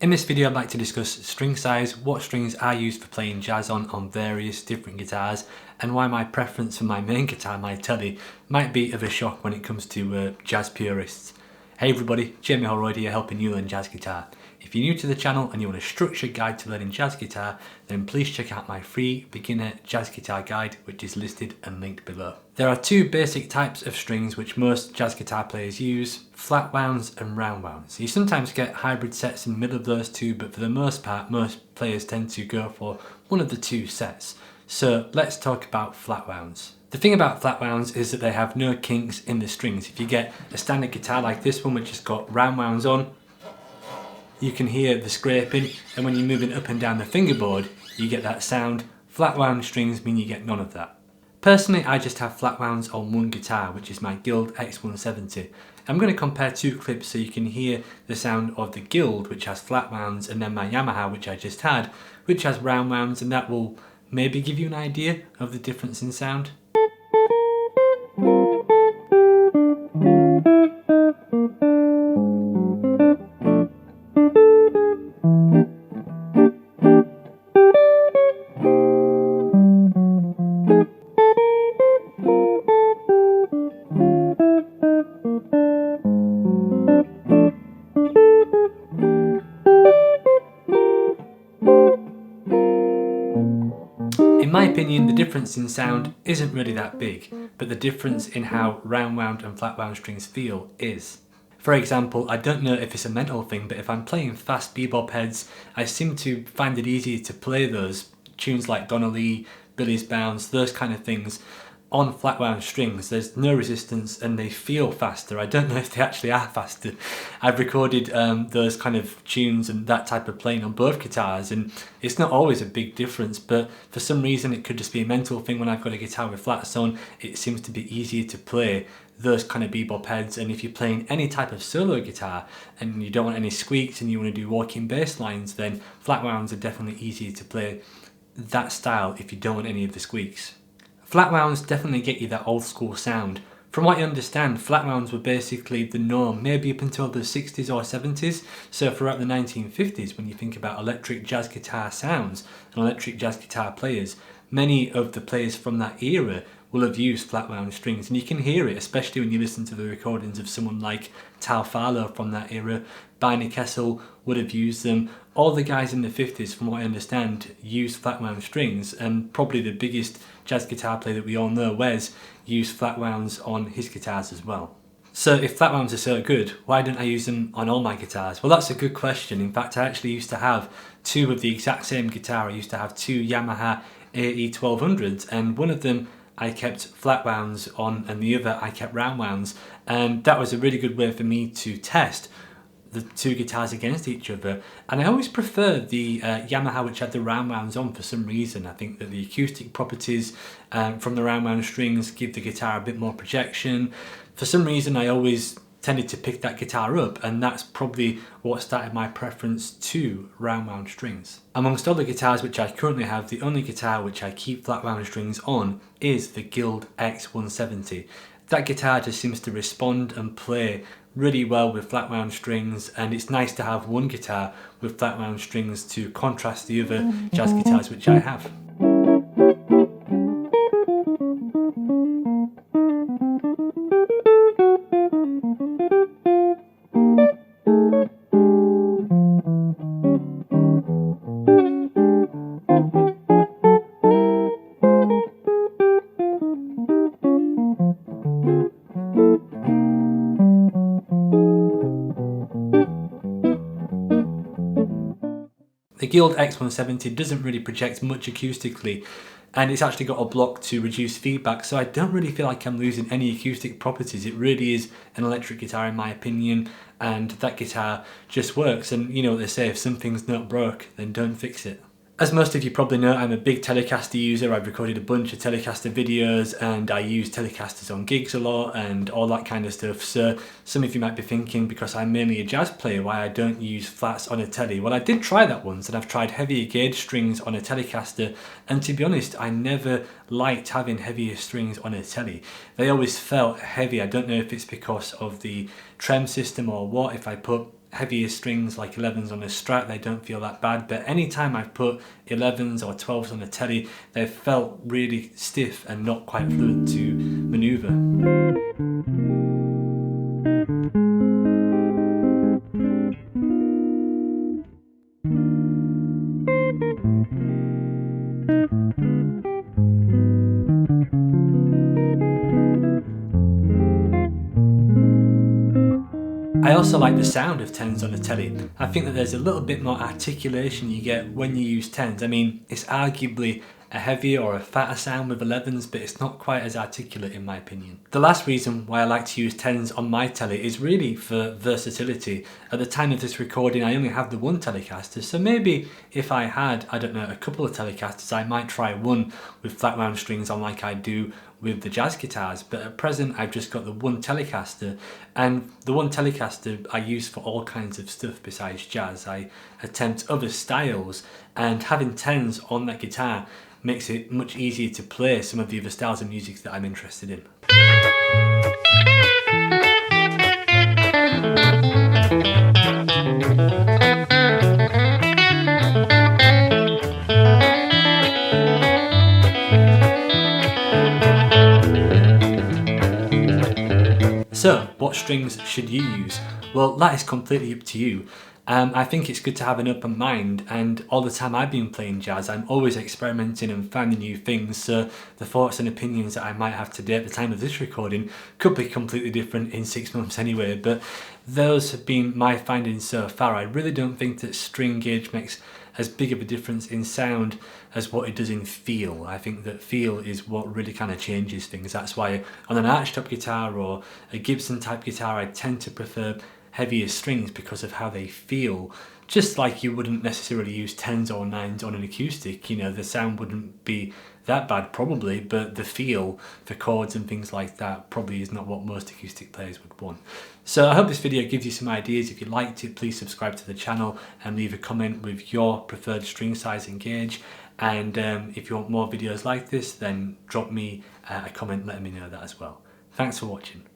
In this video I'd like to discuss string size, what strings I use for playing jazz on various different guitars, and why my preference for my main guitar, my Tele, might be of a shock when it comes to jazz purists. Hey everybody, Jamie Holroyd here helping you learn jazz guitar. If you're new to the channel and you want a structured guide to learning jazz guitar, then please check out my free beginner jazz guitar guide, which is listed and linked below. There are two basic types of strings which most jazz guitar players use: flat wounds and round wounds. You sometimes get hybrid sets in the middle of those two, but for the most part, most players tend to go for one of the two sets. So let's talk about flat wounds. The thing about flat wounds is that they have no kinks in the strings. If you get a standard guitar like this one, which has got round wounds on, you can hear the scraping, and when you're moving up and down the fingerboard, you get that sound. Flat wound strings mean you get none of that. Personally, I just have flat wounds on one guitar, which is my Guild X170. I'm going to compare two clips so you can hear the sound of the Guild, which has flat wounds, and then my Yamaha, which I just had, which has round wounds, and that will maybe give you an idea of the difference in sound. In my opinion, the difference in sound isn't really that big, but the difference in how round wound and flat wound strings feel is. For example, I don't know if it's a mental thing, but if I'm playing fast bebop heads, I seem to find it easier to play those tunes like Donna Lee, Billy's Bounce, those kind of things on flat wound strings. There's no resistance and they feel faster. I don't know if they actually are faster. I've recorded those kind of tunes and that type of playing on both guitars, and it's not always a big difference, but for some reason it could just be a mental thing. When I've got a guitar with flats on, it seems to be easier to play those kind of bebop heads. And if you're playing any type of solo guitar and you don't want any squeaks and you want to do walking bass lines, then flat wounds are definitely easier to play that style if you don't want any of the squeaks. Flat wounds definitely get you that old school sound. From what I understand, flat wounds were basically the norm, maybe up until the 60s or 70s. So throughout the 1950s, when you think about electric jazz guitar sounds and electric jazz guitar players, many of the players from that era will have used flat wound strings, and you can hear it, especially when you listen to the recordings of someone like Tal Farlow from that era. Barney Kessel would have used them. All the guys in the 50s, from what I understand, used flat wound strings, and probably the biggest jazz guitar player that we all know, Wes, used flat wounds on his guitars as well. So if flat wounds are so good, why don't I use them on all my guitars? Well, that's a good question. In fact, I actually used to have two of the exact same guitar. I used to have two Yamaha AE 1200s, and one of them I kept flat wounds on and the other I kept round wounds, and that was a really good way for me to test the two guitars against each other. And I always preferred the Yamaha, which had the round wounds on for some reason. I think that the acoustic properties from the round wound strings give the guitar a bit more projection. For some reason I always tended to pick that guitar up, and that's probably what started my preference to round wound strings. Amongst all the guitars which I currently have, the only guitar which I keep flat wound strings on is the Guild X170. That guitar just seems to respond and play really well with flat wound strings, and it's nice to have one guitar with flat wound strings to contrast the other jazz guitars which I have. The Guild X170 doesn't really project much acoustically, and it's actually got a block to reduce feedback, so I don't really feel like I'm losing any acoustic properties. It really is an electric guitar in my opinion, and that guitar just works. And you know what they say, if something's not broke, then don't fix it. As most of you probably know, I'm a big Telecaster user. I've recorded a bunch of Telecaster videos and I use Telecasters on gigs a lot and all that kind of stuff. So some of you might be thinking, because I'm mainly a jazz player, why I don't use flats on a Tele. Well, I did try that once, and I've tried heavier gauge strings on a Telecaster, and to be honest, I never liked having heavier strings on a Tele. They always felt heavy. I don't know if it's because of the trem system or what. If I put heavier strings like 11s on a Strat, they don't feel that bad, but anytime I've put 11s or 12s on a Tele, they've felt really stiff and not quite fluid to maneuver. I also like the sound of 10s on a Tele. I think that there's a little bit more articulation you get when you use 10s. I mean, it's arguably a heavier or a fatter sound with 11s, but it's not quite as articulate in my opinion. The last reason why I like to use 10s on my Tele is really for versatility. At the time of this recording, I only have the one Telecaster, so maybe if I had, I don't know, a couple of Telecasters, I might try one with flat wound strings on like I do with the jazz guitars, but at present I've just got the one Telecaster, and the one Telecaster I use for all kinds of stuff besides jazz. I attempt other styles, and having 10s on that guitar makes it much easier to play some of the other styles of music that I'm interested in. So, what strings should you use? Well, that is completely up to you. I think it's good to have an open mind, and all the time I've been playing jazz, I'm always experimenting and finding new things, so the thoughts and opinions that I might have today at the time of this recording could be completely different in 6 months anyway, but those have been my findings so far. I really don't think that string gauge makes as big of a difference in sound as what it does in feel. I think that feel is what really kind of changes things. That's why on an archtop guitar or a Gibson type guitar, I tend to prefer heavier strings because of how they feel. Just like you wouldn't necessarily use 10s or 9s on an acoustic, you know, the sound wouldn't be that bad probably, but the feel for chords and things like that probably is not what most acoustic players would want. So I hope this video gives you some ideas. If you liked it, please subscribe to the channel and leave a comment with your preferred string size and gauge. And if you want more videos like this, then drop me a comment letting me know that as well. Thanks for watching.